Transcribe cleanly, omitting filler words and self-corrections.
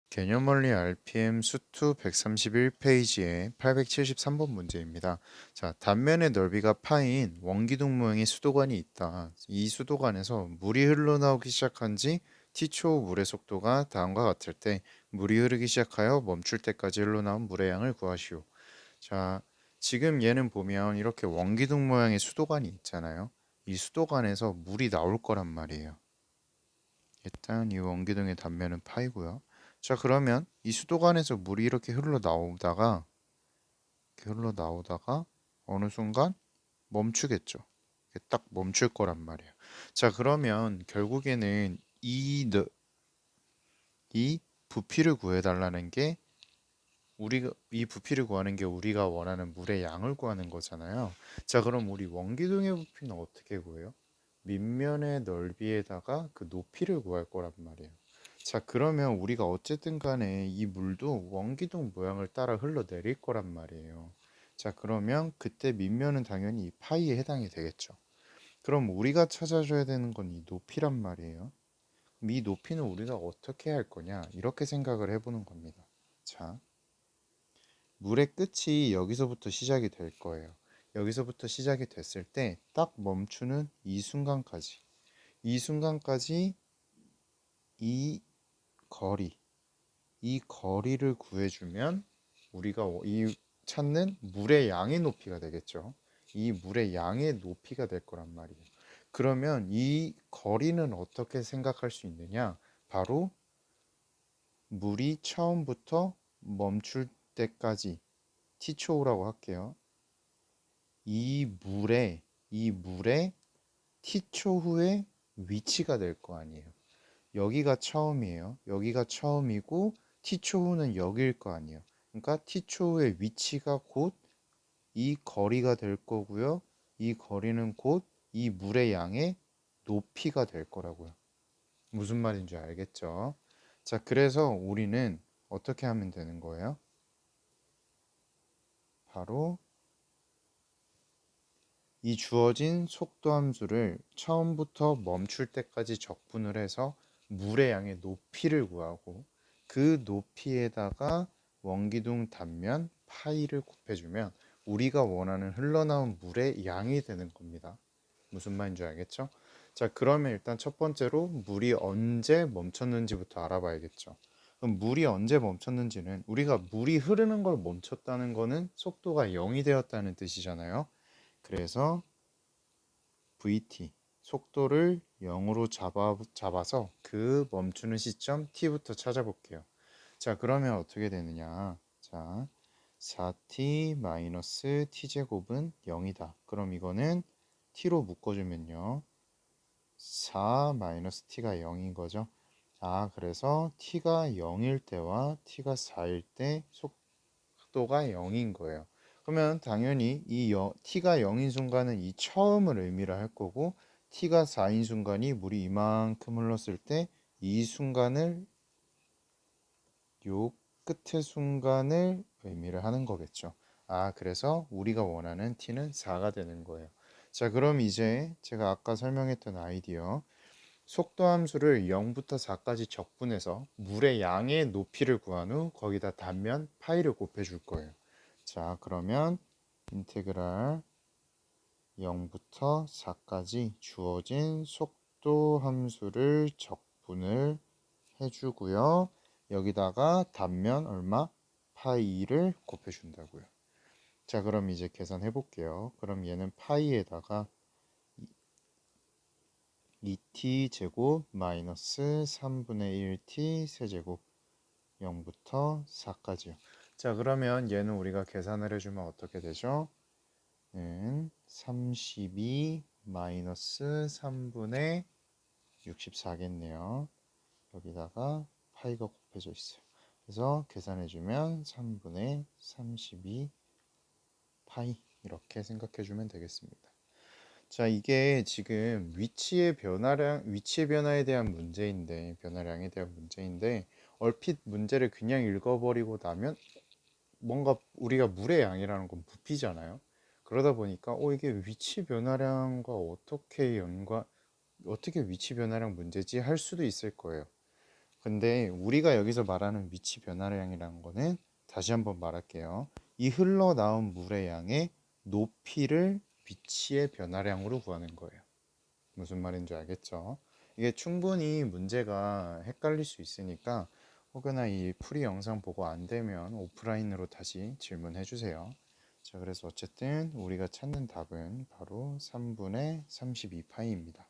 개념원리 RPM 수투 131페이지의 873번 문제입니다. 자, 단면의 넓이가 파인 원기둥 모양의 수도관이 있다. 이 수도관에서 물이 흘러나오기 시작한 지 t초 물의 속도가 다음과 같을 때 물이 흐르기 시작하여 멈출 때까지 흘러나온 물의 양을 구하시오. 자, 지금 얘는 보면 이렇게 원기둥 모양의 수도관이 있잖아요. 이 수도관에서 물이 나올 거란 말이에요. 일단 이 원기둥의 단면은 파이고요. 자, 그러면 이 수도관에서 물이 이렇게 흘러나오다가 어느 순간 멈추겠죠. 딱 멈출 거란 말이에요. 자, 그러면 결국에는 이 부피를 구해달라는 게 우리가 이 부피를 구하는 게 우리가 원하는 물의 양을 구하는 거잖아요. 자, 그럼 우리 원기둥의 부피는 어떻게 구해요? 밑면의 넓이에다가 그 높이를 구할 거란 말이에요. 자, 그러면 우리가 어쨌든 간에 이 물도 원기둥 모양을 따라 흘러내릴 거란 말이에요. 자, 그러면 그때 밑면은 당연히 이 파이에 해당이 되겠죠. 그럼 우리가 찾아줘야 되는 건 이 높이란 말이에요. 이 높이는 우리가 어떻게 할 거냐? 이렇게 생각을 해보는 겁니다. 자, 물의 끝이 여기서부터 시작이 될 거예요. 여기서부터 시작이 됐을 때 딱 멈추는 이 순간까지 이 거리, 이 거리를 구해주면 우리가 이 찾는 물의 양의 높이가 되겠죠. 이 물의 양의 높이가 될 거란 말이에요. 그러면 이 거리는 어떻게 생각할 수 있느냐? 바로 물이 처음부터 멈출 때까지 t초라고 할게요. 이 물의 t초 후에 위치가 될 거 아니에요. 여기가 처음이에요. 여기가 처음이고 t초 후는 여기일 거 아니에요. 그러니까 t초 후의 위치가 곧 이 거리가 될 거고요. 이 거리는 곧 이 물의 양의 높이가 될 거라고요. 무슨 말인지 알겠죠? 자, 그래서 우리는 어떻게 하면 되는 거예요? 바로 이 주어진 속도 함수를 처음부터 멈출 때까지 적분을 해서 물의 양의 높이를 구하고 그 높이에다가 원기둥 단면 파이를 곱해주면 우리가 원하는 흘러나온 물의 양이 되는 겁니다. 무슨 말인지 알겠죠? 자, 그러면 일단 첫 번째로 물이 언제 멈췄는지부터 알아봐야겠죠. 그럼 물이 언제 멈췄는지는 우리가 물이 흐르는 걸 멈췄다는 거는 속도가 0이 되었다는 뜻이잖아요. 그래서 VT 속도를 0으로 잡아서 그 멈추는 시점 t부터 찾아볼게요. 자, 그러면 어떻게 되느냐? 자, 4t 마이너스 t제곱은 0이다. 그럼 이거는 t로 묶어주면요. 4 마이너스 t가 0인 거죠. 아, 그래서 t가 0일 때와 t가 4일 때 속도가 0인 거예요. 그러면 당연히 t가 0인 순간은 이 처음을 의미를 할 거고 t가 4인 순간이 물이 이만큼 흘렀을 때 이 순간을 요 끝의 순간을 의미를 하는 거겠죠. 아, 그래서 우리가 원하는 t는 4가 되는 거예요. 자, 그럼 이제 제가 아까 설명했던 아이디어 속도 함수를 0부터 4까지 적분해서 물의 양의 높이를 구한 후 거기다 단면 파이를 곱해 줄 거예요. 자, 그러면 인테그랄 0부터 4까지 주어진 속도 함수를 적분을 해주고요. 여기다가 단면 얼마? 파이를 곱해준다고요. 자, 그럼 이제 계산해 볼게요. 그럼 얘는 파이에다가 2t 제곱 마이너스 3분의 1t 세제곱 0부터 4까지요. 자, 그러면 얘는 우리가 계산을 해주면 어떻게 되죠? 32 마이너스 3분의 64겠네요. 여기다가 파이가 곱해져 있어요. 그래서 계산해주면 3분의 32 파이 이렇게 생각해주면 되겠습니다. 자, 이게 지금 위치의 변화에 대한 문제인데, 변화량에 대한 문제인데, 얼핏 문제를 그냥 읽어버리고 나면 뭔가 우리가 물의 양이라는 건 부피잖아요. 그러다 보니까 이게 위치 변화량과 어떻게 위치 변화량 문제지 할 수도 있을 거예요. 근데 우리가 여기서 말하는 위치 변화량이라는 거는 다시 한번 말할게요. 이 흘러나온 물의 양의 높이를 위치의 변화량으로 구하는 거예요. 무슨 말인지 알겠죠? 이게 충분히 문제가 헷갈릴 수 있으니까 혹여나 이 풀이 영상 보고 안 되면 오프라인으로 다시 질문해 주세요. 자, 그래서 어쨌든 우리가 찾는 답은 바로 3분의 32파이입니다.